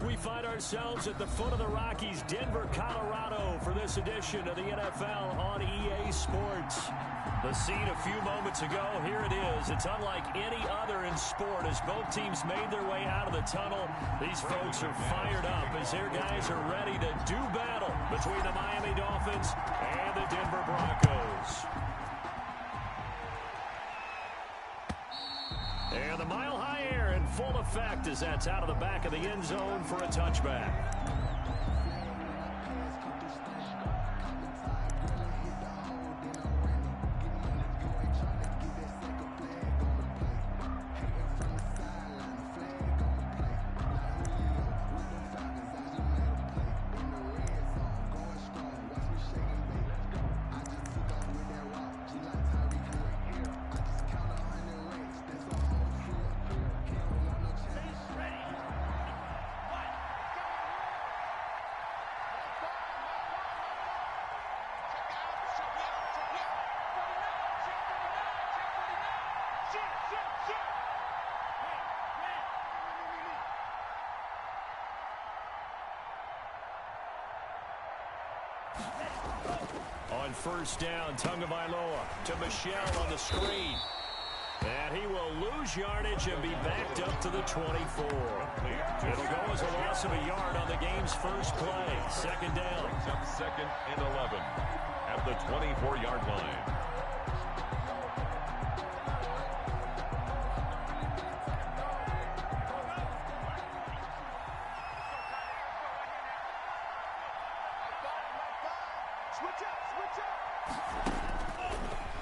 We find ourselves at the foot of the Rockies, Denver, Colorado, for this edition of the NFL on EA Sports. The scene a few moments ago, here it is. It's unlike any other in sport as both teams made their way out of the tunnel. These folks are fired up as their guys are ready to do battle between the Miami Dolphins and the Denver Broncos. And the mile-high air in full effect as that's out of the back of the end zone for a touchback. On first down, Tagovailoa to Michel on the screen. And he will lose yardage and be backed up to the 24. It'll go as a loss of a yard on the game's first play. Second down. Up 2nd and 11 at the 24-yard line.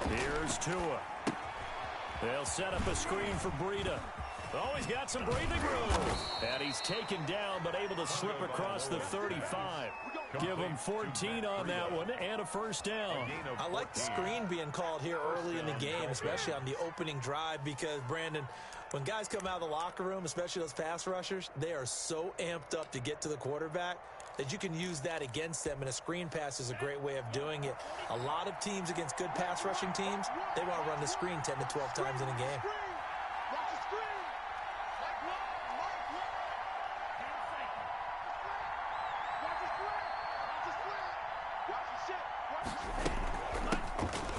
Here's Tua. They'll set up a screen for Breida. Oh, he's got some breathing room. And he's taken down, but able to slip across the 35. Give him 14 on that one and a first down. I like the screen being called here early in the game, especially on the opening drive, because, Brandon, when guys come out of the locker room, especially those pass rushers, they are so amped up to get to the quarterback that you can use that against them, and a screen pass is a great way of doing it. A lot of teams against good pass rushing teams, they want to run the screen 10 to 12 times in a game.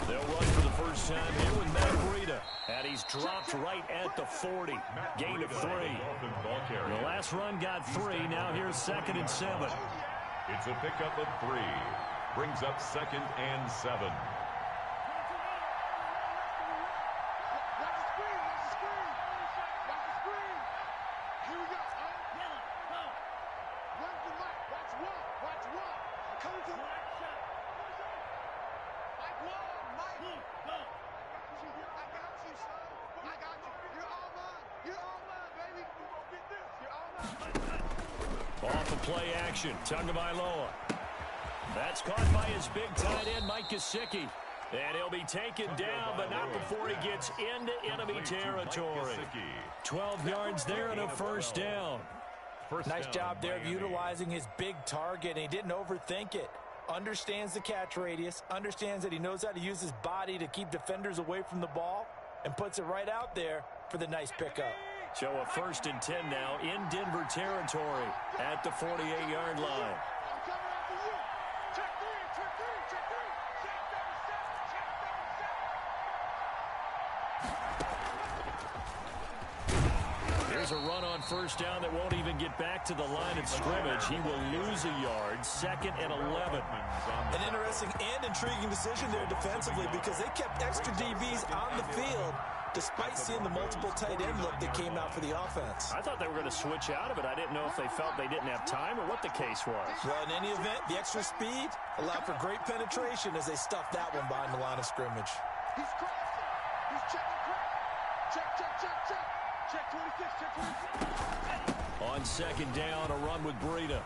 They'll run for the first time here with Matt Breida. And he's dropped right at the 40. Gain of 3. The last run got 3. Now here's 2nd and 7. It's a pickup of 3. Brings up 2nd and 7. Off the play action, Tagovailoa. That's caught by his big tight end, Mike Gesicki. And he'll be taken down, but not before he gets into enemy territory. 12 yards there and a first down. Nice job there of utilizing his big target, and he didn't overthink it. Understands the catch radius, understands that he knows how to use his body to keep defenders away from the ball, and puts it right out there for the nice pickup. So a 1st and 10 now in Denver territory at the 48-yard line. Here's a run on first down that won't even get back to the line of scrimmage. He will lose a yard. 2nd and 11. An interesting and intriguing decision there defensively, because they kept extra DBs on the field despite seeing the multiple tight end look that came out for the offense. I thought they were going to switch out of it. I didn't know if they felt they didn't have time or what the case was. Well, in any event, the extra speed allowed for great penetration as they stuffed that one behind the line of scrimmage. He's crossing. He's checking crack. Check, check, check, check. Check 26, check 26. On 2nd down, a run with Breida.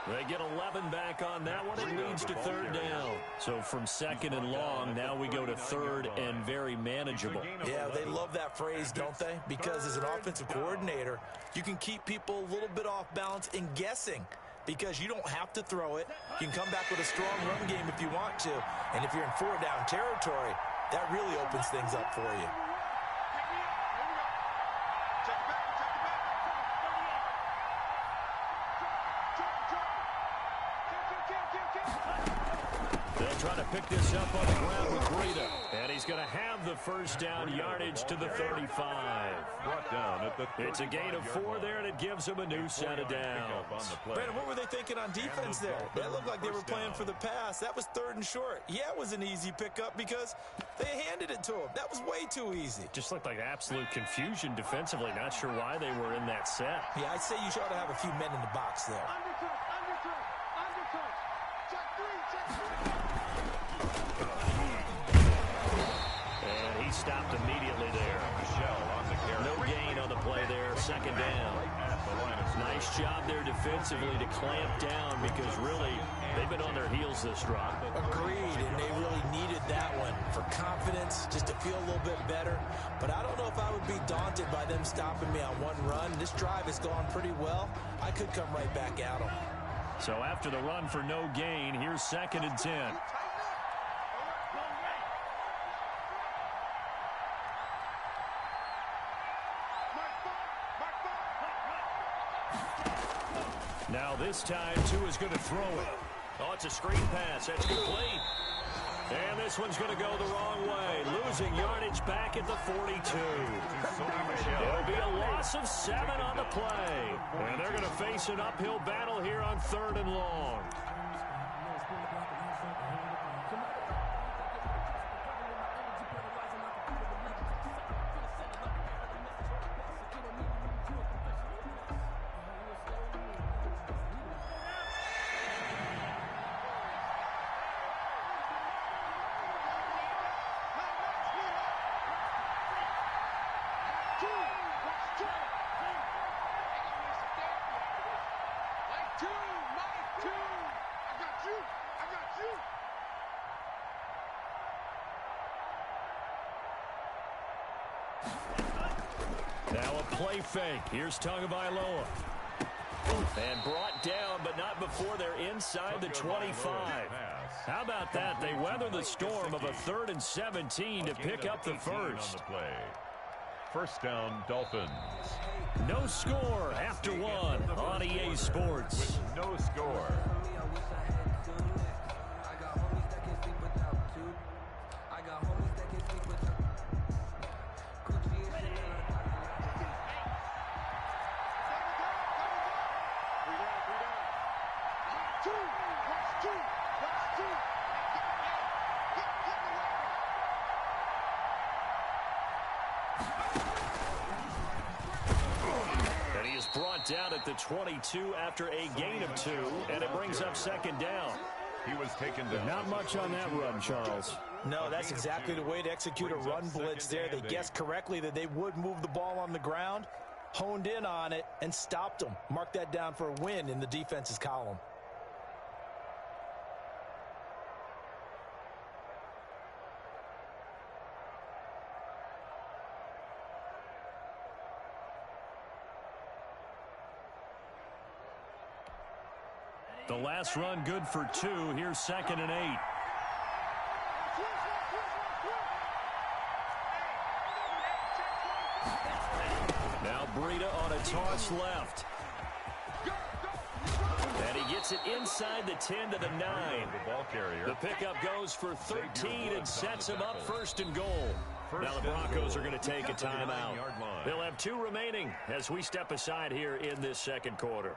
They get 11 back on that one. It leads to 3rd down. So from 2nd and long, now we go to 3rd and very manageable. Yeah, they love that phrase, don't they? Because as an offensive coordinator, you can keep people a little bit off balance and guessing, because you don't have to throw it. You can come back with a strong run game if you want to. And if you're in 4-down territory, that really opens things up for you. They'll try to pick this up on the ground with Breida. And he's going to have the first down yardage to the 35. Brought down at the It's a gain of 4 there, and it gives him a new set of downs. Brandon, what were they thinking on defense there? They looked like they were playing for the pass. That was 3rd and short. Yeah, it was an easy pickup because they handed it to him. That was way too easy. Just looked like absolute confusion defensively. Not sure why they were in that set. Yeah, I'd say you ought to have a few men in the box there. Undercut, undercut, undercut. Check 3, check 3. And he stopped immediately there. No gain on the play there. 2nd down. Nice job there defensively to clamp down because really they've been on their heels this drive. Agreed, and they really needed that one for confidence, just to feel a little bit better. But I don't know if I would be daunted by them stopping me on one run. This drive has gone pretty well. I could come right back at them. So after the run for no gain, here's 2nd and 10. Now this time, Tua's going to throw it. Oh, it's a screen pass. That's complete. And this one's going to go the wrong way. Losing yardage back at the 42. It'll be a loss of 7 on the play. And they're going to face an uphill battle here on 3rd and long. Now a play fake. Here's Tagovailoa. And brought down, but not before they're inside the 25. How about that? They weather the storm of a 3rd and 17 to pick up the first. First down, Dolphins. No score after 1 on EA Sports. With no score. And he is brought down at the 22 after a gain of 2, and it brings up 2nd down. He was taken down. Not much on that run, Charles. No, that's exactly the way to execute a run blitz there. They guessed correctly that they would move the ball on the ground, honed in on it, and stopped them. Mark that down for a win in the defense's column. The last run good for 2. Here's 2nd and 8. Now Breida on a toss left. And he gets it inside the 10 to the 9. The ball carrier. The pickup goes for 13 and sets him up 1st and goal. Now the Broncos are going to take a timeout. They'll have 2 remaining as we step aside here in this 2nd quarter.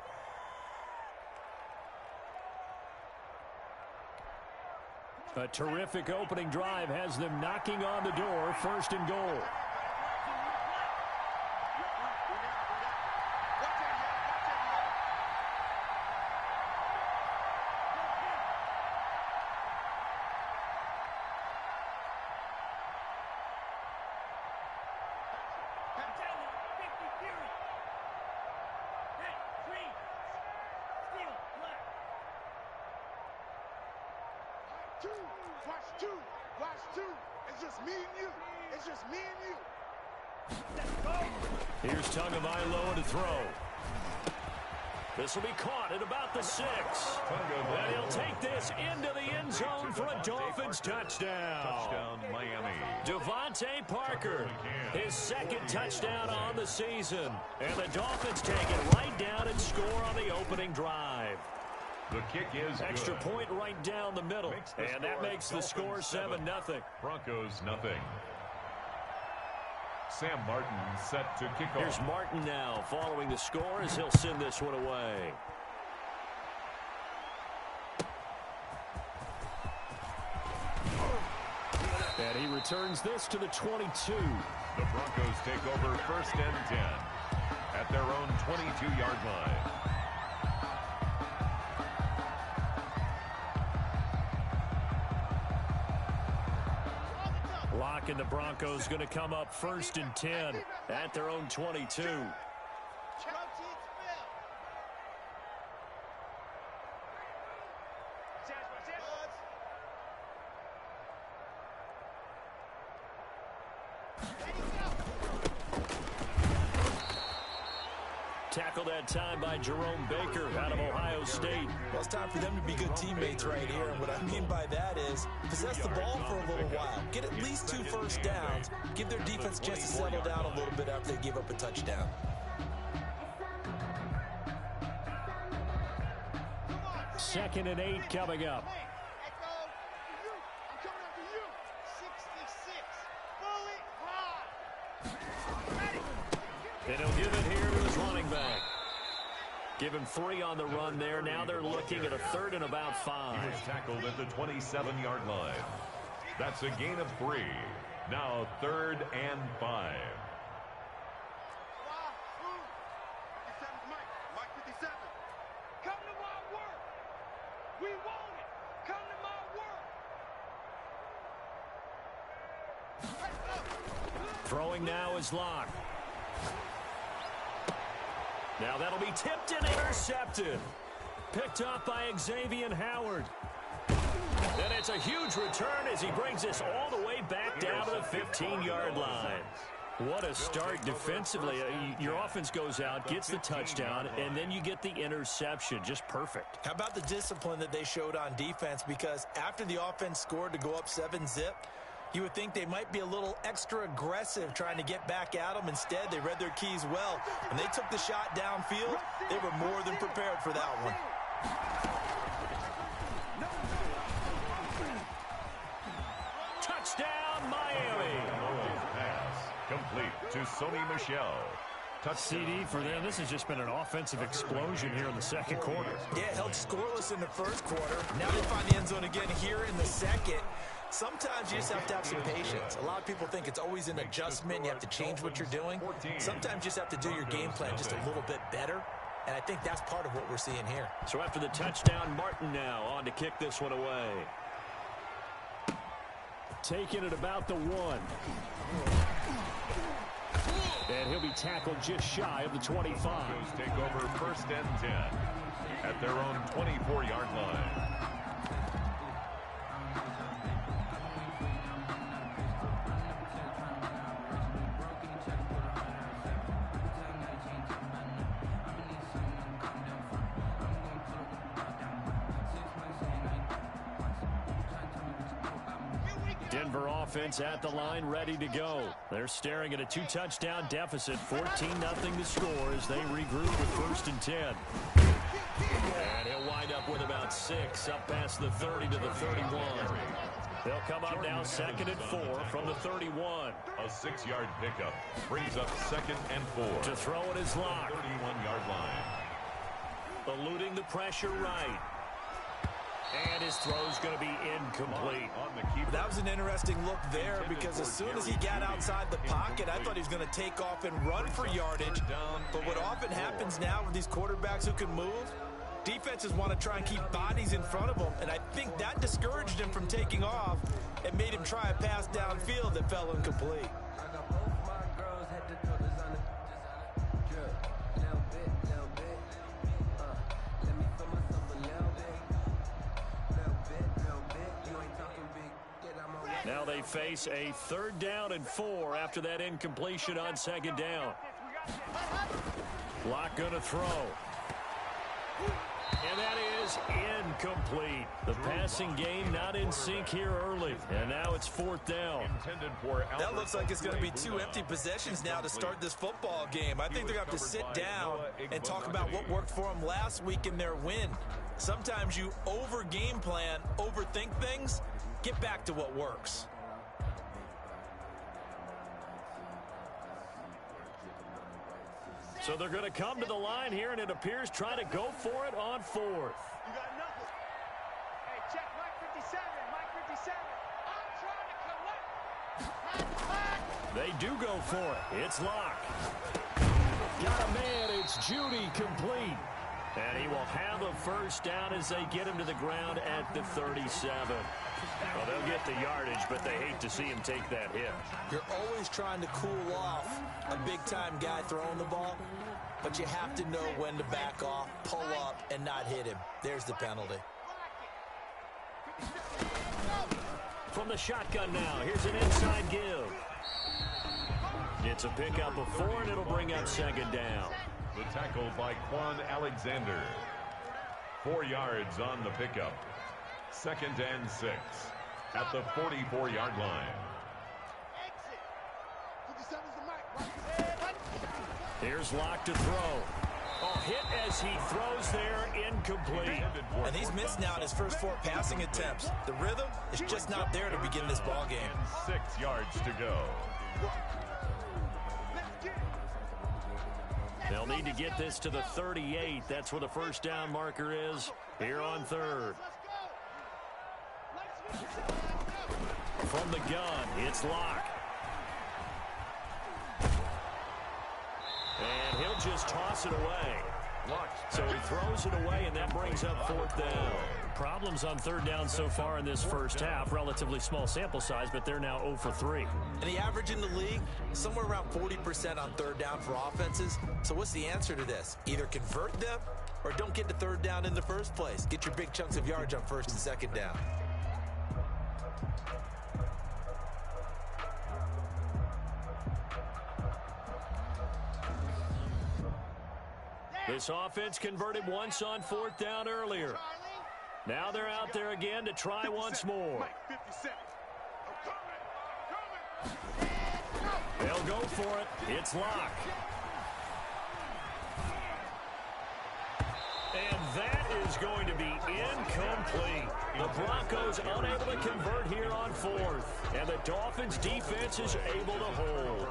A terrific opening drive has them knocking on the door. 1st and goal. Watch 2. It's just me and you. It's just me and you. Here's Tagovailoa to throw. This will be caught at about the 6. And he'll take this into the end zone for a Dolphins touchdown. Touchdown, Miami. Devontae Parker, his 2nd touchdown on the season. And the Dolphins take it right down and score on the opening drive. The kick is Extra good. point right down the middle. And that makes the score 7-0. Broncos nothing. Sam Martin set to kick off. Here's Martin now following the score as he'll send this one away. And he returns this to the 22. The Broncos take over 1st and 10 at their own 22-yard line. Lock and the Broncos going to come up 1st and 10 at their own 22. Tackled that time by Jerome Baker out of Ohio State. Well, it's time for them to be good teammates right here. And what I mean by that is possess the ball for a little while. Get at least 2 first downs. Give their defense a chance to settle down a little bit after they give up a touchdown. Second and 8 coming up. And he'll give it here to his running back. Give him 3 on the run there. Now they're looking at a 3rd and about 5. He was tackled at the 27-yard line. That's a gain of 3. Now 3rd and 5. Mike 57. Come to my work. We want it. Come to my work. Throwing now is Locke. Now that'll be tipped and intercepted. Picked up by Xavier Howard. And it's a huge return as he brings this all the way back down to the 15-yard line. What a start defensively. Your offense goes out, gets the touchdown, and then you get the interception. Just perfect. How about the discipline that they showed on defense? Because after the offense scored to go up 7-zip, you would think they might be a little extra aggressive trying to get back at them. Instead, they read their keys well. When they took the shot downfield, they were more than prepared for that one. Touchdown, Miami. Pass complete to Sony Michel. CD for them. This has just been an offensive explosion here in the second quarter. Yeah, held scoreless in the first quarter. Now they find the end zone again here in the second. Sometimes you just have to have some patience. A lot of people think it's always an adjustment. You have to change what you're doing. Sometimes you just have to do your game plan just a little bit better. And I think that's part of what we're seeing here. So after the touchdown, Martin now on to kick this one away. Taking it about the 1. And he'll be tackled just shy of the 25. Broncos take over 1st and 10 at their own 24-yard line. Denver offense at the line, ready to go. They're staring at a 2-touchdown deficit, 14-0 to score as they regroup with 1st and 10. And he'll wind up with about 6 up past the 30 to the 31. They'll come up now 2nd and 4 from the 31. A 6-yard pickup brings up 2nd and 4. To throw it is Locke. 31-yard line. Eluding the pressure right. And his throw's going to be incomplete. That was an interesting look there because as soon as he got outside the pocket, I thought he was going to take off and run for yardage. But what often happens now with these quarterbacks who can move, defenses want to try and keep bodies in front of them. And I think that discouraged him from taking off and made him try a pass downfield that fell incomplete. Now they face a 3rd down and 4 after that incompletion on 2nd down. Locke going to throw. And that is incomplete. The passing game not in sync here early. And now it's 4th down. That looks like it's going to be 2 empty possessions now to start this football game. I think they're going to have to sit down and talk about what worked for them last week in their win. Sometimes you over-game plan, overthink things. Get back to what works. So they're going to come to the line here, and it appears trying to go for it on 4th. You got nothing. Hey, check Mike 57. Mike 57. I'm trying to collect. They do go for it. It's Locke. Got a man. It's Judy complete. And he will have a first down as they get him to the ground at the 37. Well, they'll get the yardage, but they hate to see him take that hit. You're always trying to cool off a big-time guy throwing the ball, but you have to know when to back off, pull up, and not hit him. There's the penalty. From the shotgun now, here's an inside give. It's a pickup of 4, and it'll bring up 2nd down. The tackle by Quan Alexander. 4 yards on the pickup. 2nd and 6 at the 44-yard line. Here's Locke to throw. Oh, hit as he throws there, incomplete. And he's missed now in his first 4 passing attempts. The rhythm is just not there to begin this ball game. And 6 yards to go. They'll need to get this to the 38. That's where the first down marker is here on 3rd. From the gun, it's Locke. And he'll just toss it away. So he throws it away, and that brings up 4th down. Problems on 3rd down so far in this first half. Relatively small sample size, but they're now 0 for 3. And the average in the league, somewhere around 40% on 3rd down for offenses. So what's the answer to this? Either convert them or don't get to 3rd down in the first place. Get your big chunks of yardage on 1st and 2nd down. This offense converted once on 4th down earlier. Now they're out there again to try once more. They'll go for it. It's Locke. And that is going to be incomplete. The Broncos unable to convert here on 4th. And the Dolphins defense is able to hold.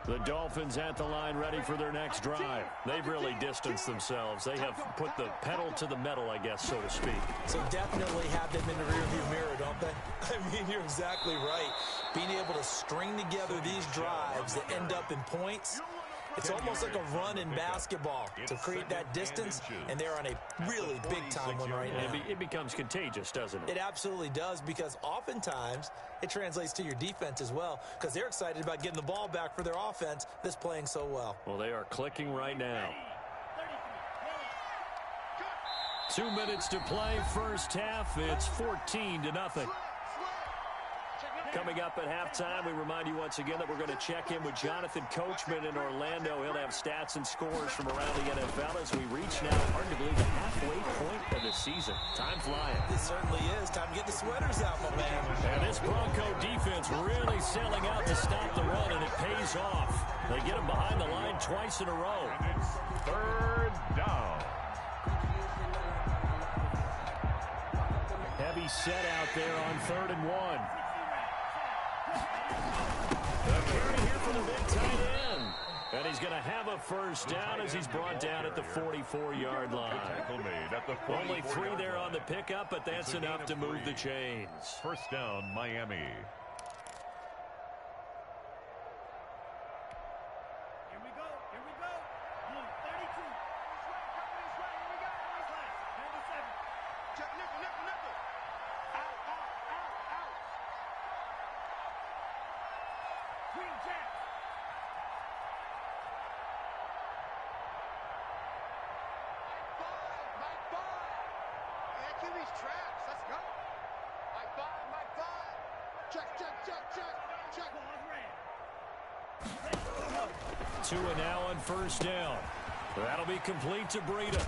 The Dolphins at the line ready for their next drive. They've really distanced themselves. They have put the pedal to the metal, I guess, so to speak. So definitely have them in the rearview mirror, don't they? I mean, you're exactly right. Being able to string together these drives that end up in points, it's almost like a run in basketball to create that distance, and they're on a really big-time one right now. It becomes contagious, doesn't it? It absolutely does, because oftentimes it translates to your defense as well, because they're excited about getting the ball back for their offense that's playing so well. Well, they are clicking right now. 2 minutes to play, first half. It's 14-0. Coming up at halftime, we remind you once again that we're going to check in with Jonathan Coachman in Orlando. He'll have stats and scores from around the NFL as we reach now, hard to believe, the halfway point of the season. Time flying. It certainly is. Time to get the sweaters out, my man. And this Bronco defense really selling out to stop the run, and it pays off. They get him behind the line twice in a row. And it's 3rd down. Heavy set out there on 3rd and 1. The carry here for the big tight end. And he's going to have a first down as he's brought down at the 44-yard line. Only 3 there on the pickup, but that's enough to move the chains. First down, Miami. Check, check, check, check, check. 2 and now on first down. That'll be complete to Breida.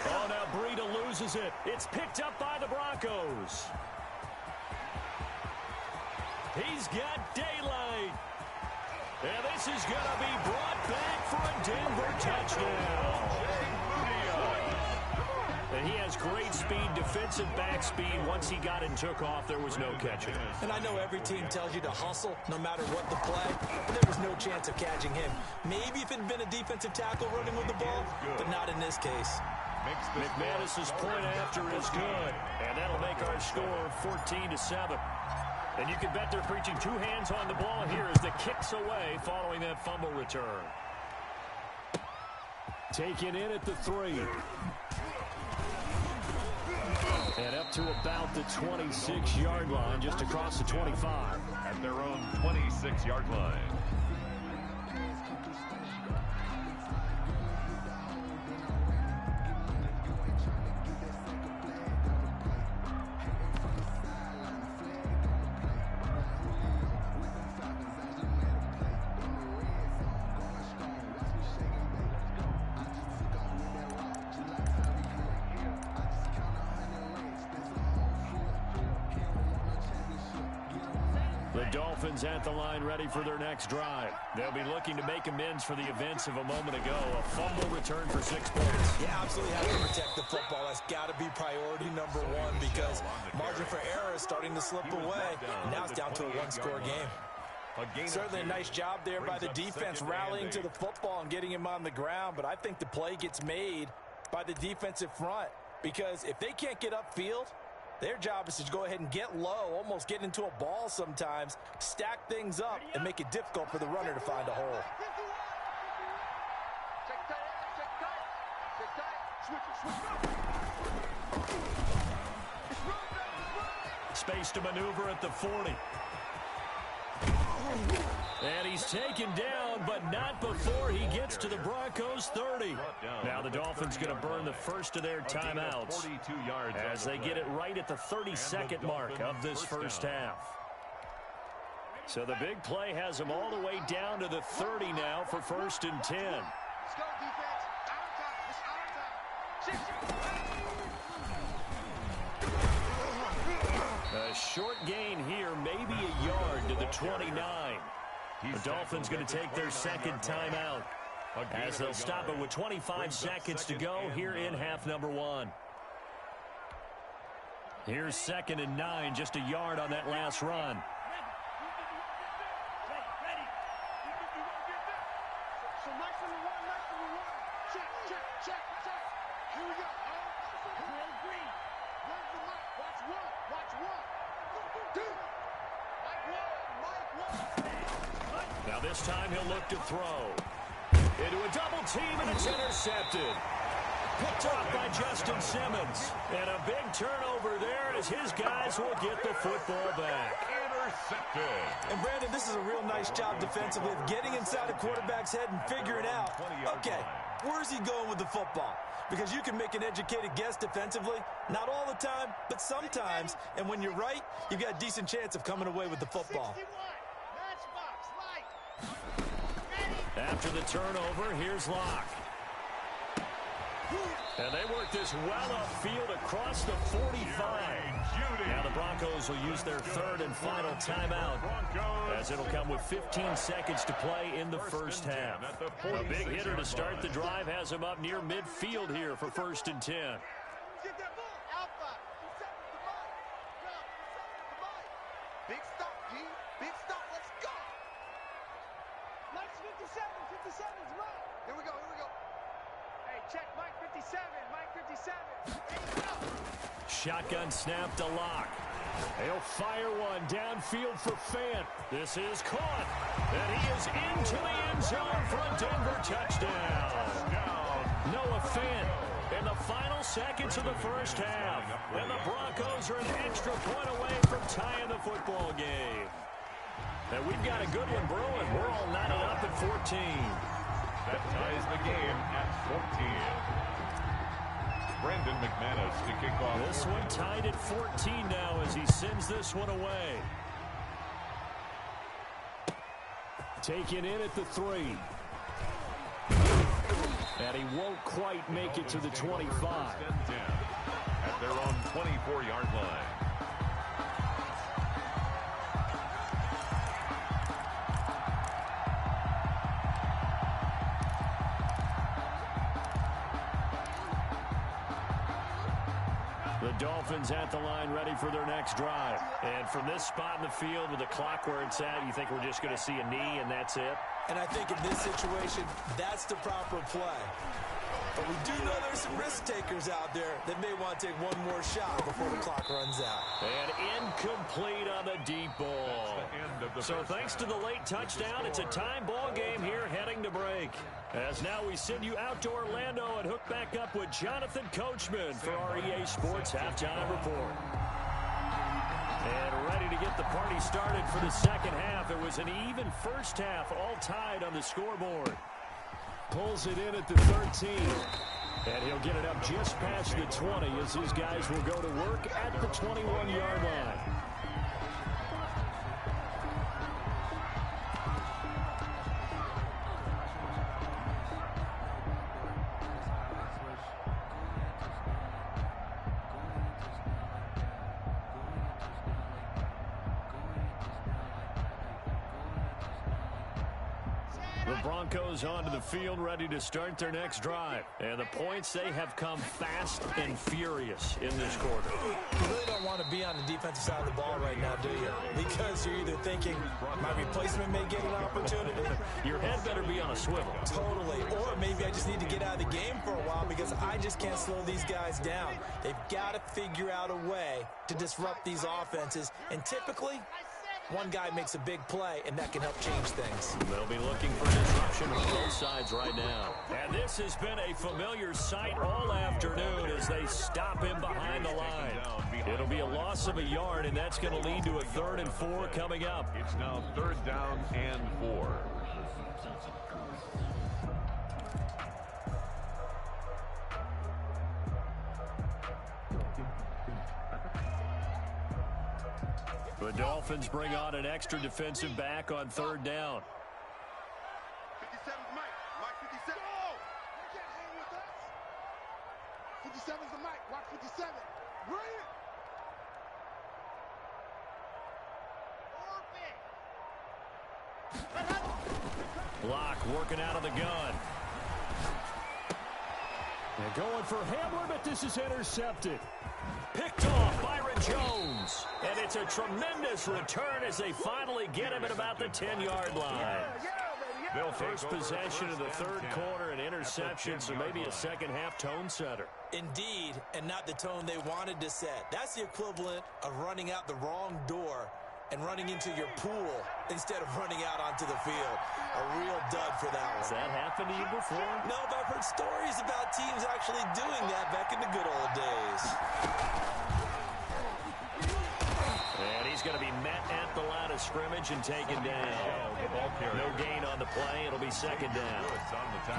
Oh, now Breida loses it. It's picked up by the Broncos. He's got daylight. And this is going to be brought back for a Denver touchdown. And he has great speed, defensive back speed. Once he got and took off, there was no catching. And I know every team tells you to hustle no matter what the play, but there was no chance of catching him. Maybe if it had been a defensive tackle running with the ball, but not in this case. McManus's point after is good, and that'll make our score 14-7. And you can bet they're preaching 2 hands on the ball here as the kick's away following that fumble return. Taken in at the 3. And up to about the 26-yard line, just across the 25. At their own 26-yard line. The Dolphins at the line ready for their next drive. They'll be looking to make amends for the events of a moment ago. A fumble return for 6 points. Yeah, absolutely have to protect the football. That's got to be priority number 1 because margin for error is starting to slip away. And now it's down to a 1-score game. Certainly a nice job there by the defense rallying to the football and getting him on the ground. But I think the play gets made by the defensive front because if they can't get upfield, their job is to go ahead and get low, almost get into a ball sometimes, stack things up, and make it difficult for the runner to find a hole. Space to maneuver at the 40. And he's taken down, but not before he gets to the Broncos' 30. Now the Dolphins going to burn the first of their timeouts as they get it right at the 32nd mark of this first half. So the big play has them all the way down to the 30 now for 1st and 10. Let's go, defense. Our time. It's our time. A short gain here, maybe a yard to the 29. The Dolphins going to take their second timeout as they'll stop it with 25 seconds to go here in half number 1. Here's 2nd and 9, just a yard on that last run. So nice number 1, nice number 1. Check, check, check, check. Here we go. Will Green. Where's the mic? Watch 1. Watch 1. 2. Mike 1. Now this time he'll look to throw. Into a double team, and it's intercepted. Picked up by Justin Simmons. And a big turnover there as his guys will get the football back. Intercepted. And Brandon, this is a real nice job defensively of getting inside the quarterback's head and figuring out, okay, where's he going with the football? Because you can make an educated guess defensively, not all the time, but sometimes. And when you're right, you've got a decent chance of coming away with the football. After the turnover, here's Locke. And they work this well upfield across the 45. Now the Broncos will use their 3rd and final timeout as it'll come with 15 seconds to play in the first half. A big hitter to start the drive has him up near midfield here for 1st and 10. Get that ball. Alpha. Big stop, G. Big stop. Let's go. Mike's 57. 57's right. Here we go. Here we go. Hey, check Mike 57. Mike 57. Shotgun snap to Locke. He'll fire one downfield for Fant. This is caught. And he is into the end zone for a Denver touchdown. Noah Fant in the final seconds of the first half. And the Broncos are an extra point away from tying the football game. And we've got a good one brewing. We're all knotted up at 14. That ties the game at 14. Brendan McManus to kick off. This one tied at 14 now as he sends this one away. Taken in at the 3. And he won't quite make it to the 25. At their own 24-yard line. The Dolphins at the line ready for their next drive. And from this spot in the field with the clock where it's at, you think we're just going to see a knee and that's it? And I think in this situation, that's the proper play. But we do know there's some risk takers out there that may want to take one more shot before the clock runs out. And incomplete on the deep ball. So thanks to the late touchdown, it's a time ball game here heading to break. As now we send you out to Orlando and hook back up with Jonathan Coachman for our EA Sports Halftime Report. And ready to get the party started for the second half. It was an even first half, all tied on the scoreboard. Pulls it in at the 13. And he'll get it up just past the 20 as his guys will go to work at the 21-yard line. The Broncos onto the field ready to start their next drive. And the points, they have come fast and furious in this quarter. You really don't want to be on the defensive side of the ball right now, do you? Because you're either thinking my replacement may get an opportunity. Your head better be on a swivel. Totally. Or maybe I just need to get out of the game for a while because I just can't slow these guys down. They've got to figure out a way to disrupt these offenses. And typically, one guy makes a big play, and that can help change things. They'll be looking for disruption on both sides right now. And this has been a familiar sight all afternoon as they stop him behind the line. It'll be a loss of a yard, and that's going to lead to a 3rd and 4 coming up. It's now 3rd down and 4. The Dolphins bring on an extra defensive back on 3rd down. 57's Mike. Mike 57. Oh! You can't hang with us. 57's the Mike. Watch 57. Brilliant. Block working out of the gun. They're going for Hamler, but this is intercepted. Picked off Byron Jones. And it's a tremendous return as they finally get him at about the 10-yard line. First possession of the 3rd quarter, an interception, so maybe a second-half tone setter. Indeed, and not the tone they wanted to set. That's the equivalent of running out the wrong door and running into your pool instead of running out onto the field. A real dud for that one. Has that happened to you before? No, but I've heard stories about teams actually doing that back in the good old days. And he's going to be met at the line of scrimmage and taken down. No gain on the play. It'll be 2nd down.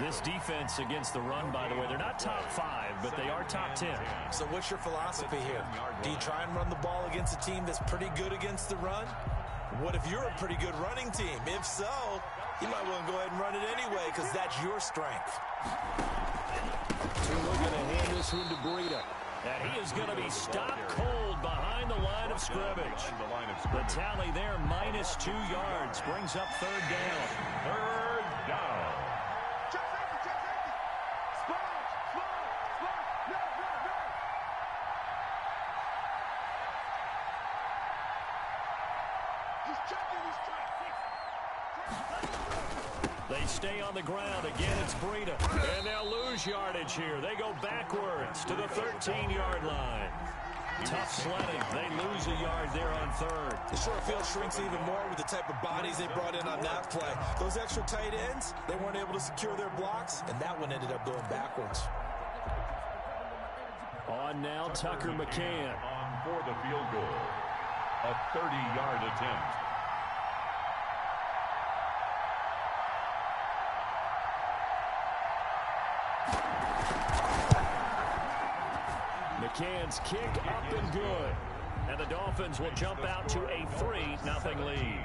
This defense against the run, by the way, they're not top 5, but they are top 10. So what's your philosophy here? Do you try and run the ball against a team that's pretty good against the run? What if you're a pretty good running team? If so, you might want to go ahead and run it anyway because that's your strength. We're going to hand this one to Breida. And he is going to be stopped cold behind the line of scrimmage. The tally there, -2 yards, brings up 3rd down. 3rd down. Check safety. Sponge. No. He's checking his track. They stay on the ground. Again, it's Breida. And they'll lose yardage here. They go backwards to the 13-yard line. Tough sledding. They lose a yard there on 3rd. The short field shrinks even more with the type of bodies they brought in on that play. Those extra tight ends, they weren't able to secure their blocks, and that one ended up going backwards. On now, Tucker McCann. On for the field goal. A 30-yard attempt. McCann's kick up and good. And the Dolphins will jump out to a 3-0 lead.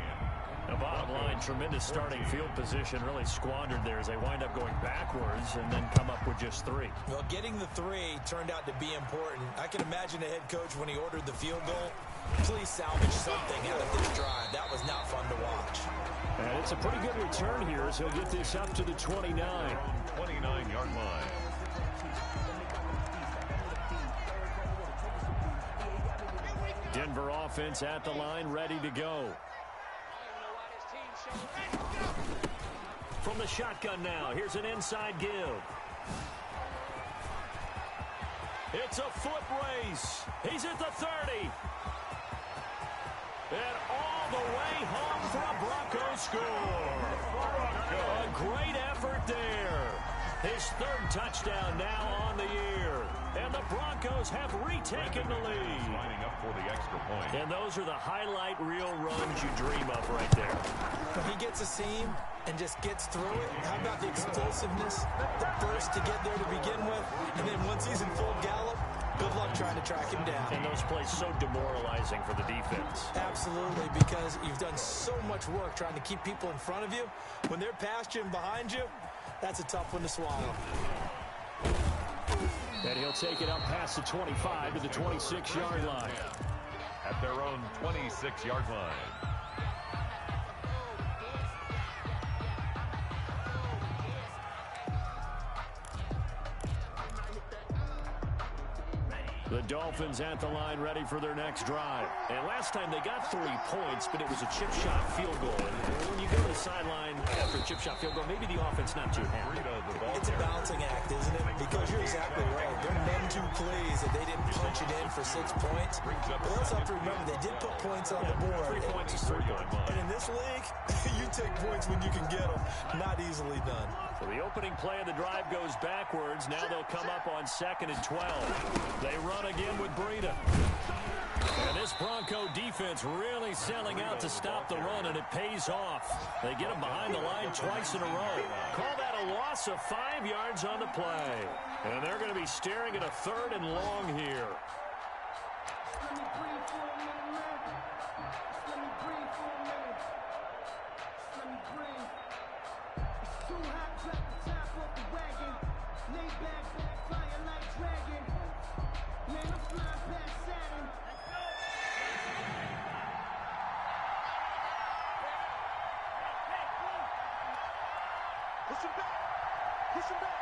The bottom line, tremendous starting field position, really squandered there as they wind up going backwards and then come up with just 3. Well, getting the 3 turned out to be important. I can imagine the head coach when he ordered the field goal. Please salvage something out of this drive. That was not fun to watch. And it's a pretty good return here as he'll get this up to the 29. 29-yard line. Denver offense at the line, ready to go. From the shotgun now, here's an inside give. It's a foot race. He's at the 30. And all the way home for a Broncos score. A great effort there. His 3rd touchdown now on the year. And the Broncos have retaken the lead. Lining up for the extra point. And those are the highlight reel runs you dream of right there. When he gets a seam and just gets through it, how about the explosiveness? The burst to get there to begin with. And then once he's in full gallop, good luck trying to track him down. And those plays so demoralizing for the defense. Absolutely, because you've done so much work trying to keep people in front of you. When they're past you and behind you, that's a tough one to swallow. And he'll take it up past the 25 to the 26-yard line. At their own 26-yard line. The Dolphins at the line ready for their next drive. And last time they got 3 points, but it was a chip shot field goal. And when you go to the sideline after a chip shot field goal, maybe the offense not too happy. It's a balancing act, isn't it? Because you're exactly right. They're none too pleased that they didn't punch it in for 6 points. But we also have to remember they did put points on the board. 3 points is 3 points. And in this league, you take points when you can get them. Not easily done. So the opening play of the drive goes backwards. Now they'll come up on 2nd and 12. They run again with Breida. And this Bronco defense really selling out to stop the run, and it pays off. They get them behind the line twice in a row. Call that a loss of 5 yards on the play. And they're going to be staring at a 3rd and long here. Push him back.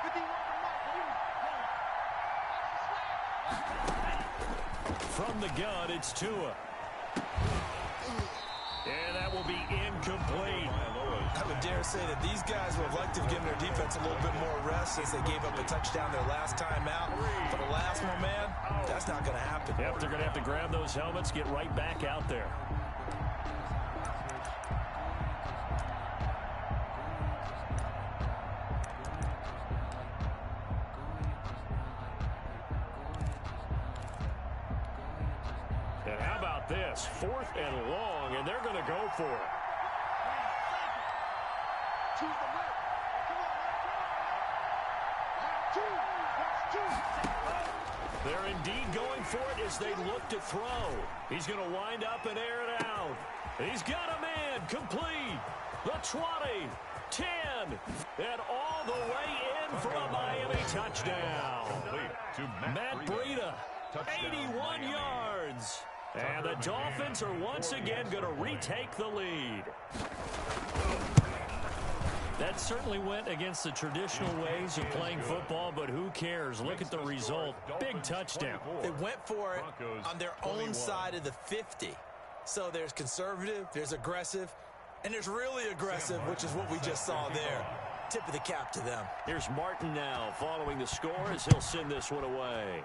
51 From the gun, it's Tua. And that will be incomplete. I would dare say that these guys would have liked to have given their defense a little bit more rest since they gave up a touchdown their last time out. For the last one, man, that's not going to happen. Yep, they're going to have to grab those helmets, get right back out there. And how about this? 4th and long, and they're going to go for it. They're indeed going for it as they look to throw. He's going to wind up and air it out. He's got a man complete. The 20, 10, and all the way in for a Miami touchdown. Matt Breida, 81 yards. And the Dolphins are once again going to retake the lead. That certainly went against the traditional ways of playing football, but who cares? Look at the result. Big touchdown. They went for it on their own side of the 50. So there's conservative, there's aggressive, and there's really aggressive, which is what we just saw there. Tip of the cap to them. Here's Martin now following the score as he'll send this one away.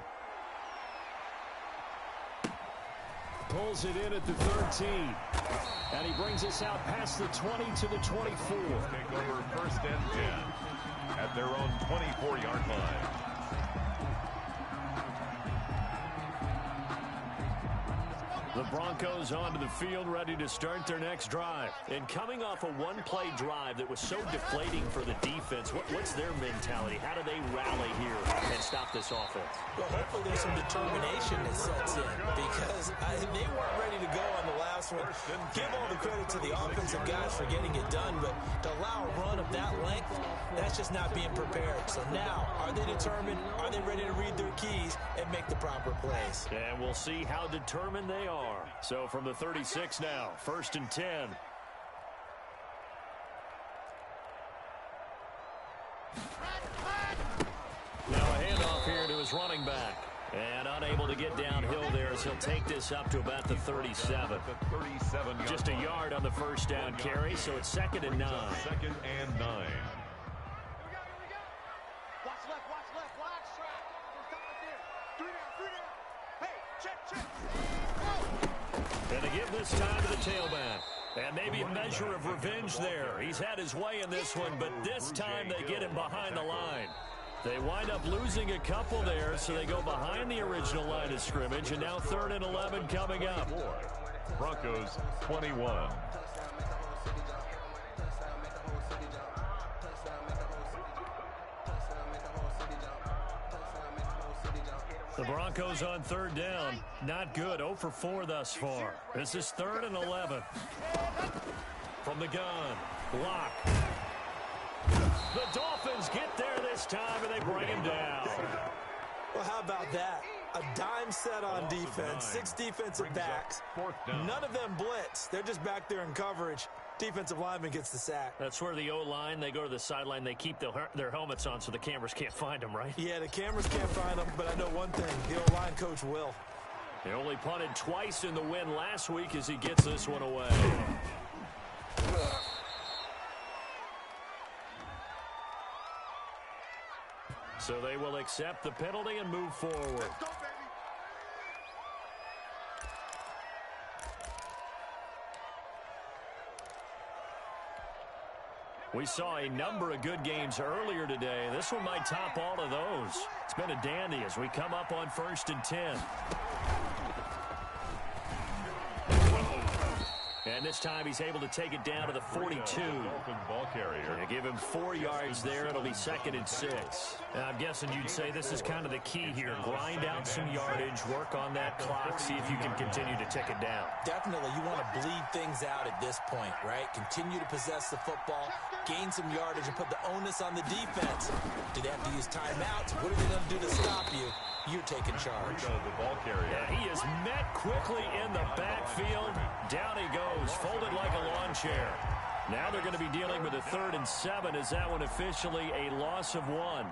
Pulls it in at the 13. And he brings us out past the 20 to the 24. Take over 1st and 10 at their own 24-yard line. The Broncos onto the field, ready to start their next drive. And coming off a one-play drive that was so deflating for the defense, what's their mentality? How do they rally here and stop this offense? Well, hopefully there's some determination that sets in because they weren't ready to go on the last this one. Give all the credit to the offensive guys for getting it done, but to allow a run of that length, that's just not being prepared. So now, are they determined? Are they ready to read their keys and make the proper plays? And we'll see how determined they are. So from the 36 now, 1st and 10. Now a handoff here to his running back. And unable to get downhill there as he'll take this up to about the 37. Just a yard on the first down carry, so it's 2nd and 9. 2nd and 9. Here we go. Watch left, watch. Stop right there. 3 down. Hey, check. And they give this time to the tailback. And maybe a measure of revenge there. He's had his way in this one, but this time they get him behind the line. They wind up losing a couple there, so they go behind the original line of scrimmage, and now 3rd and 11 coming up. Broncos 21. The Broncos on 3rd down. Not good. 0 for 4 thus far. This is 3rd and 11. From the gun, Lock. The Dolphins get there this time, and they bring him down. Well, how about that? A dime set on defense, 6 defensive backs. None of them blitz. They're just back there in coverage. Defensive lineman gets the sack. That's where the O-line, they go to the sideline, they keep their helmets on so the cameras can't find them, right? Yeah, the cameras can't find them, but I know one thing. The O-line coach will. He only punted twice in the win last week as he gets this one away. So they will accept the penalty and move forward. We saw a number of good games earlier today. This one might top all of those. It's been a dandy as we come up on 1st and 10. And this time he's able to take it down to the 42. Ball carrier. They give him 4 yards there. It'll be 2nd and 6. And I'm guessing you'd say this is kind of the key here. Grind out some yardage, work on that clock, see if you can continue to tick it down. Definitely, you want to bleed things out at this point, right? Continue to possess the football, gain some yardage, and put the onus on the defense. Do they have to use timeouts? What are they going to do to stop you? You're taking charge. The ball carrier. Yeah, he is met quickly in the backfield. Down he goes, folded like a lawn chair. Now they're going to be dealing with a 3rd and 7 as that one officially a loss of 1.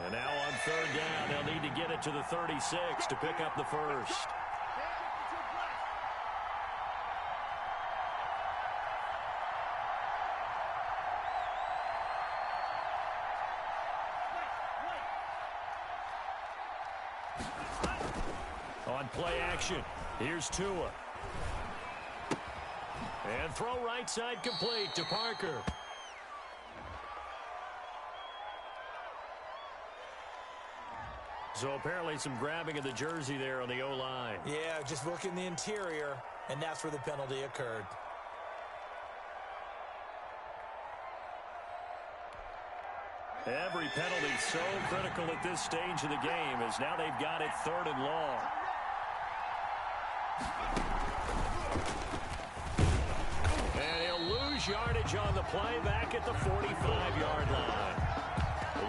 And now on 3rd down, they'll need to get it to the 36 to pick up the first. On play action, here's Tua. And throw right side complete to Parker. So apparently some grabbing of the jersey there on the O-line. Yeah, just look in the interior, and that's where the penalty occurred. Every penalty so critical at this stage of the game as now they've got it 3rd and long. And he'll lose yardage on the play back at the 45-yard line.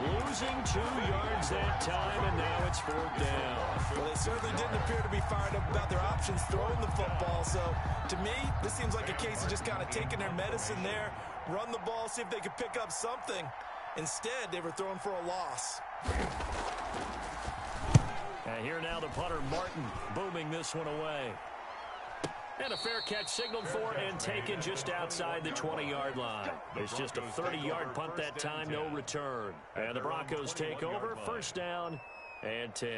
Losing 2 yards that time, and now it's 4th down. Well, they certainly didn't appear to be fired up about their options throwing the football. So, to me, this seems like a case of just kind of taking their medicine there, run the ball, see if they could pick up something. Instead, they were throwing for a loss. And here now the punter, Martin, booming this one away. And a fair catch signaled for and taken just outside the 20-yard line. It's just a 30-yard punt that time, no return. And the Broncos take over, 1st down and 10.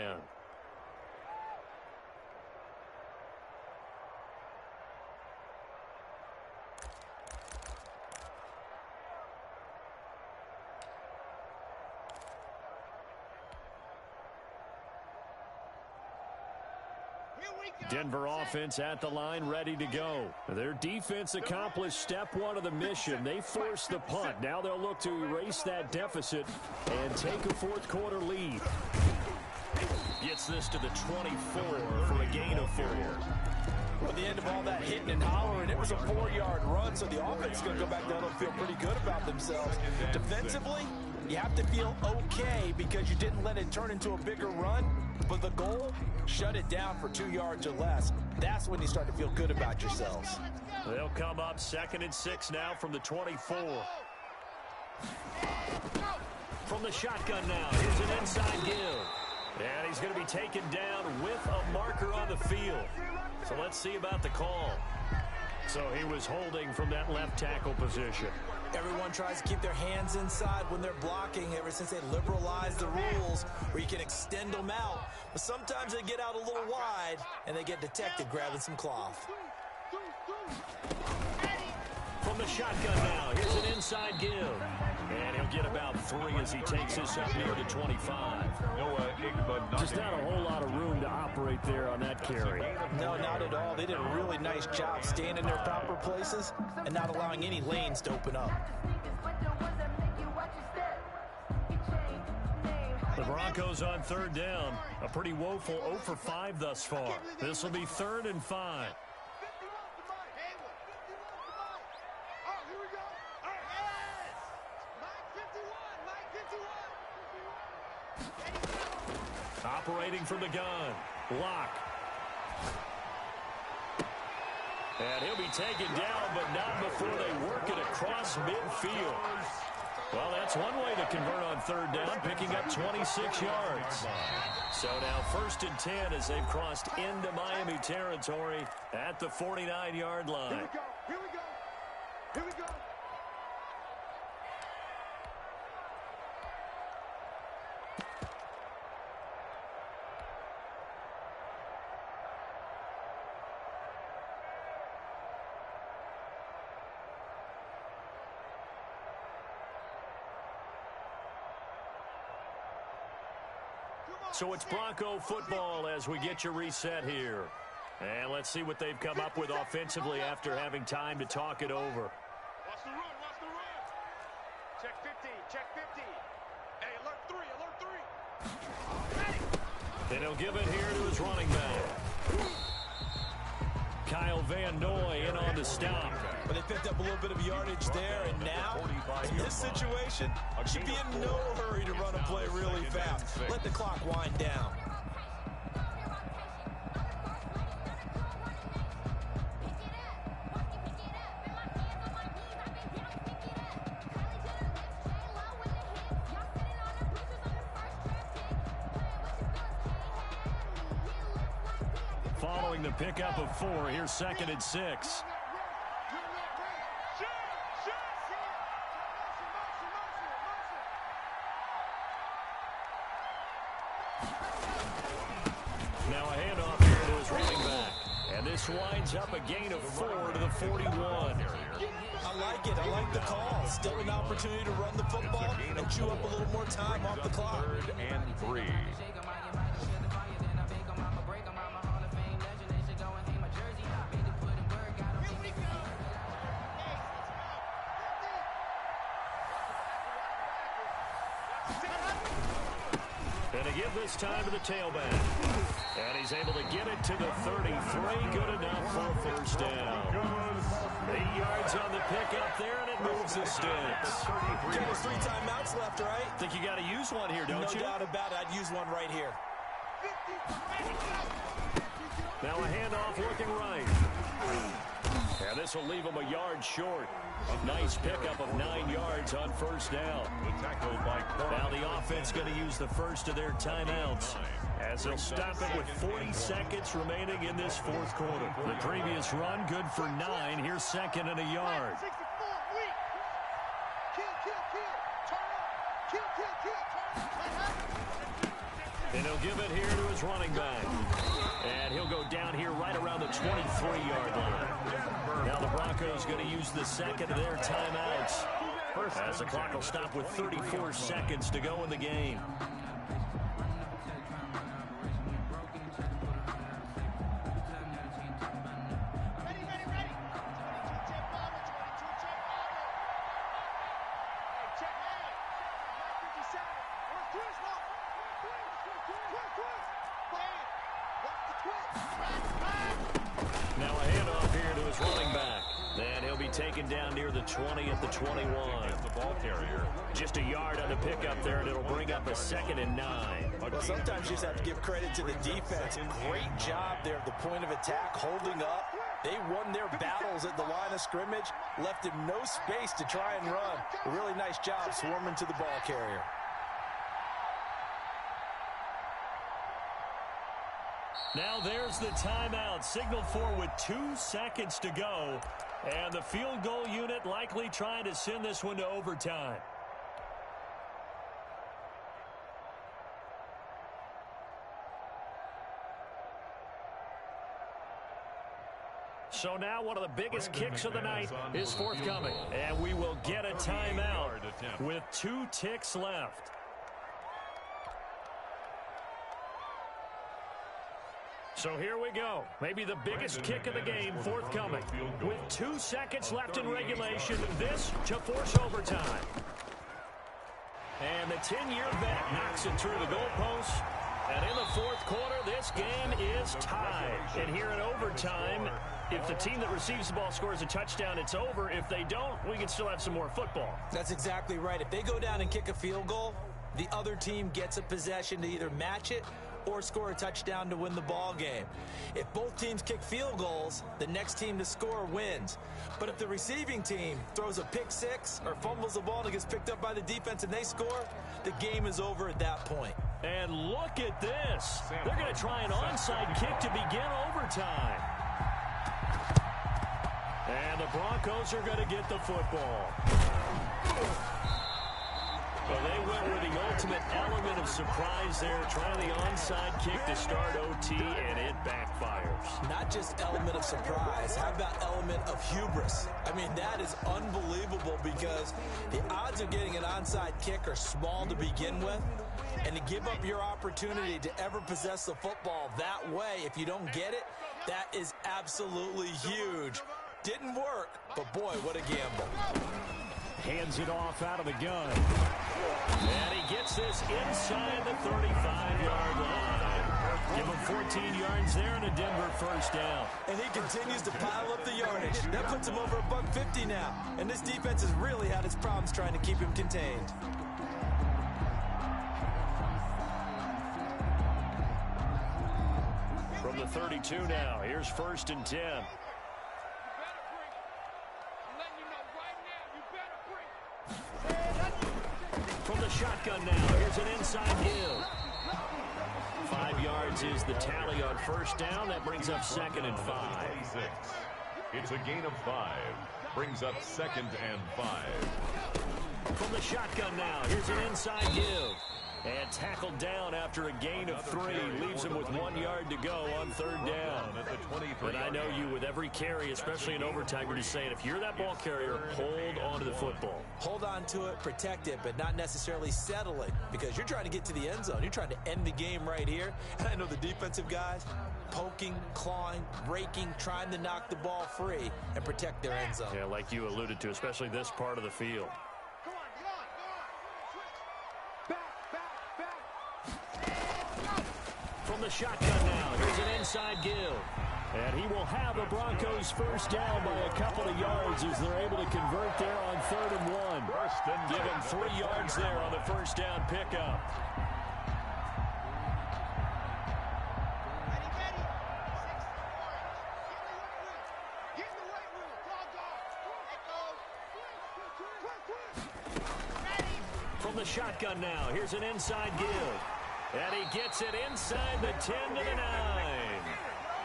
Here Denver offense at the line, ready to go. Their defense accomplished step one of the mission. They forced the punt. Now they'll look to erase that deficit and take a fourth quarter lead. Gets this to the 24 for a gain of 4. At the end of all that hitting and hollering, it was a 4-yard run, so the offense is going to go back down and feel pretty good about themselves. Defensively, you have to feel okay because you didn't let it turn into a bigger run, but the goal, shut it down for 2 yards or less. That's when you start to feel good about yourselves. They'll come up 2nd and 6 now from the 24. From the shotgun now, here's an inside give. And he's going to be taken down with a marker on the field. So let's see about the call. So he was holding from that left tackle position. Everyone tries to keep their hands inside when they're blocking ever since they liberalized the rules where you can extend them out. But sometimes they get out a little wide and they get detected grabbing some cloth. From the shotgun now, here's an inside give. And he'll get about 3 as he takes this up near the 25. Just not a whole lot of room to operate there on that carry. No, not at all. They did a really nice job staying in their proper places and not allowing any lanes to open up. The Broncos on 3rd down. A pretty woeful 0 for 5 thus far. This will be 3rd and 5. Operating from the gun. Lock. And he'll be taken down, but not before they work it across midfield. Well, that's one way to convert on 3rd down, picking up 26 yards. So now 1st and 10 as they've crossed into Miami territory at the 49-yard line. Here we go. Here we go. Here we go. So it's Bronco football as we get you reset here. And let's see what they've come up with offensively after having time to talk it over. Watch the run, watch the run. Check 50, check 50. Hey, alert 3, alert 3. And he'll give it here to his running back. Kyle Van Noy in on the stop. But they picked up a little bit of yardage there, and now, in this situation, should be in no hurry to run a play really fast. Let the clock wind down. Following the pickup of 4, here's 2nd and 6. Now a handoff here to his running back. And this winds up a gain of 4 to the 41. I like it. I like the call. Still an opportunity to run the football and chew up a little more time off the clock. 3rd and 3. And to give this time to the tailback. And he's able to get it to the 33. Good enough for a 1st down. 8 yards on the pickup there, and it moves the sticks. There's 3 timeouts left, right? Think you got to use one here, don't you? No doubt about it. I'd use one right here. Now a handoff looking right. And this will leave him a yard short. A nice pickup of 9 yards on 1st down. Now the offense going to use the first of their timeouts as they'll stop it with 40 seconds remaining in this 4th quarter. The previous run good for 9. Here's 2nd and a yard. And he'll give it here to his running back. And he'll go down here right around the 23-yard line. Now the Broncos going to use the 2nd of their timeouts as the clock will stop with 34 seconds to go in the game. Now a handoff here to his running back. And he'll be taken down near the 20 at the 21. The ball carrier. Just a yard on the pickup there, and it'll bring up a 2nd and 9. Well, sometimes you just have to give credit to the defense. Great job there at the point of attack, holding up. They won their battles at the line of scrimmage, left him no space to try and run. A really nice job swarming to the ball carrier. Now there's the timeout, signaled for with 2 seconds to go. And the field goal unit likely trying to send this one to overtime. So now one of the biggest kicks of the night is forthcoming. And we will get a timeout with 2 ticks left. So here we go. Maybe the biggest kick of the game forthcoming. With 2 seconds left in regulation, this to force overtime. And the 10-year vet knocks it through the goalpost. And in the 4th quarter, this game is tied. And here in overtime, if the team that receives the ball scores a touchdown, it's over. If they don't, we can still have some more football. That's exactly right. If they go down and kick a field goal, the other team gets a possession to either match it or score a touchdown to win the ball game. If both teams kick field goals, the next team to score wins. But if the receiving team throws a pick six or fumbles the ball and it gets picked up by the defense and they score, the game is over at that point. And look at this. They're going to try an onside kick to begin overtime. And the Broncos are going to get the football. Well, they went with the ultimate element of surprise there, trying the onside kick to start OT, and it backfires. Not just element of surprise, how about element of hubris? I mean, that is unbelievable because the odds of getting an onside kick are small to begin with, and to give up your opportunity to ever possess the football that way, if you don't get it, that is absolutely huge. Didn't work, but boy, what a gamble. Hands it off out of the gun. And he gets this inside the 35-yard line. Give him 14 yards there and a Denver first down. And he continues to pile up the yardage. That puts him over $150 now. And this defense has really had its problems trying to keep him contained. From the 32 now, here's 1st and 10. From the shotgun now, here's an inside give. 5 yards is the tally on first down. That brings up 2nd and 5. It's a gain of 5. Brings up 2nd and 5. From the shotgun now, here's an inside give. And tackled down after a gain of 3. Leaves him with 1 yard to go on 3rd down. But I know you, with every carry, especially in overtime, you're just saying, if you're that ball carrier, hold on to the football. Hold on to it, protect it, but not necessarily settle it, because you're trying to get to the end zone. You're trying to end the game right here. And I know the defensive guys poking, clawing, raking, trying to knock the ball free and protect their end zone. Yeah, like you alluded to, especially this part of the field. From the shotgun now, here's an inside give. And he will have the Broncos first down by a couple of yards as they're able to convert there on 3rd and 1. Give him 3 yards there on the first down pickup. From the shotgun now, here's an inside give. And he gets it inside the 10 to the 9.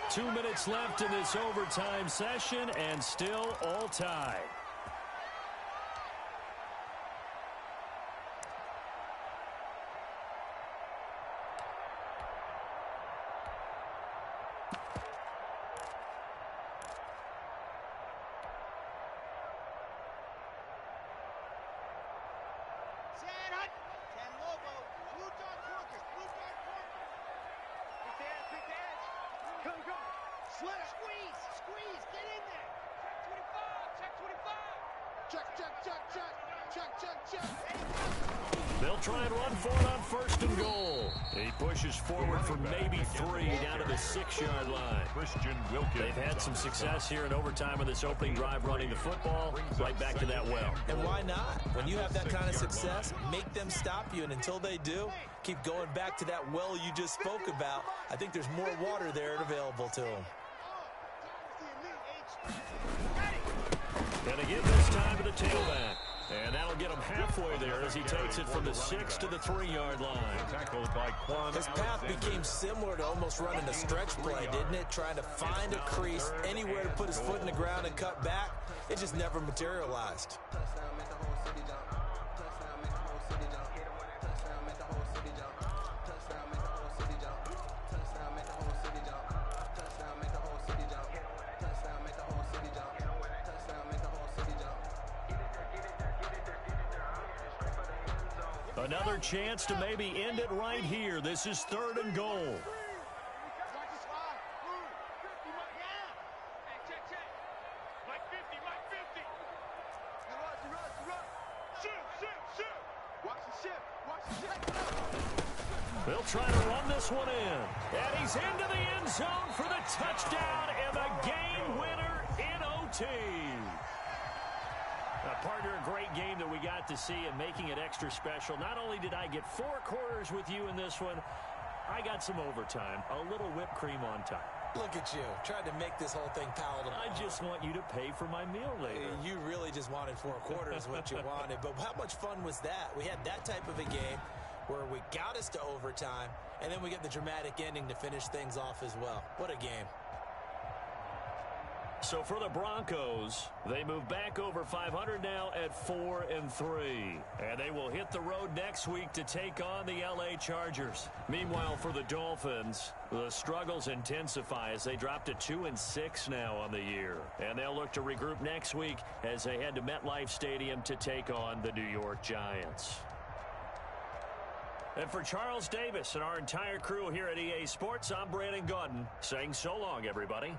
2 minutes left in this overtime session, and still all tied. Squeeze, get in there. Check 25, check 25. Check. They'll try and run for it on 1st and goal. He pushes forward for maybe 3 down to the 6-yard line. They've had some success here in overtime of this opening drive running the football. Right back to that well. And why not? When you have that kind of success, make them stop you. And until they do, keep going back to that well you just spoke about. I think there's more water there available to them. And again this time to the tailback. And that'll get him halfway there as he takes it from the 6 to the 3-yard line. Tackled by Quan His path Alexander. became similar to almost running a stretch play, didn't it? Trying to find a crease, anywhere to put his foot in the ground and cut back. It just never materialized. Another chance to maybe end it right here. This is 3rd and goal. They'll try to run this one in. And he's into the end zone for the touchdown and the game winner in OT. Partner, a great game that we got to see and making it extra special. Not only did I get 4 quarters with you in this one, I got some overtime, a little whipped cream on top. Look at you, trying to make this whole thing palatable. I just want you to pay for my meal later. You really just wanted 4 quarters what you wanted, but how much fun was that? We had that type of a game where we got us to overtime, and then we get the dramatic ending to finish things off as well. What a game. So for the Broncos, they move back over 500 now at 4-3. And they will hit the road next week to take on the LA Chargers. Meanwhile, for the Dolphins, the struggles intensify as they drop to 2-6 now on the year. And they'll look to regroup next week as they head to MetLife Stadium to take on the New York Giants. And for Charles Davis and our entire crew here at EA Sports, I'm Brandon Gaudin saying so long, everybody.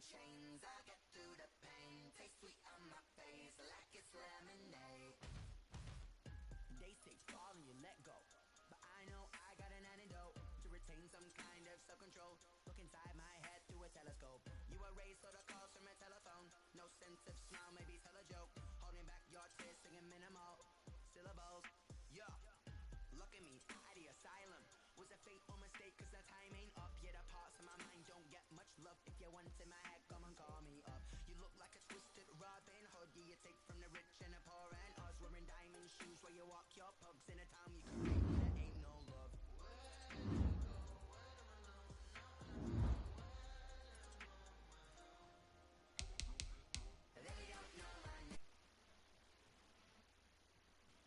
chains. I get through the pain. Taste sweet on my face like it's lemonade. They say fall and you let go, but I know I got an antidote to retain some kind of self-control. Look inside my head through a telescope. You erase all the calls from a telephone. No sense of smile, maybe tell a joke. Holding back your tears, singing minimal syllables. Yeah, look at me, at the asylum. Was a fate or mistake, cause the time ain't up. Yet the parts of my mind don't get much love. If you wanted my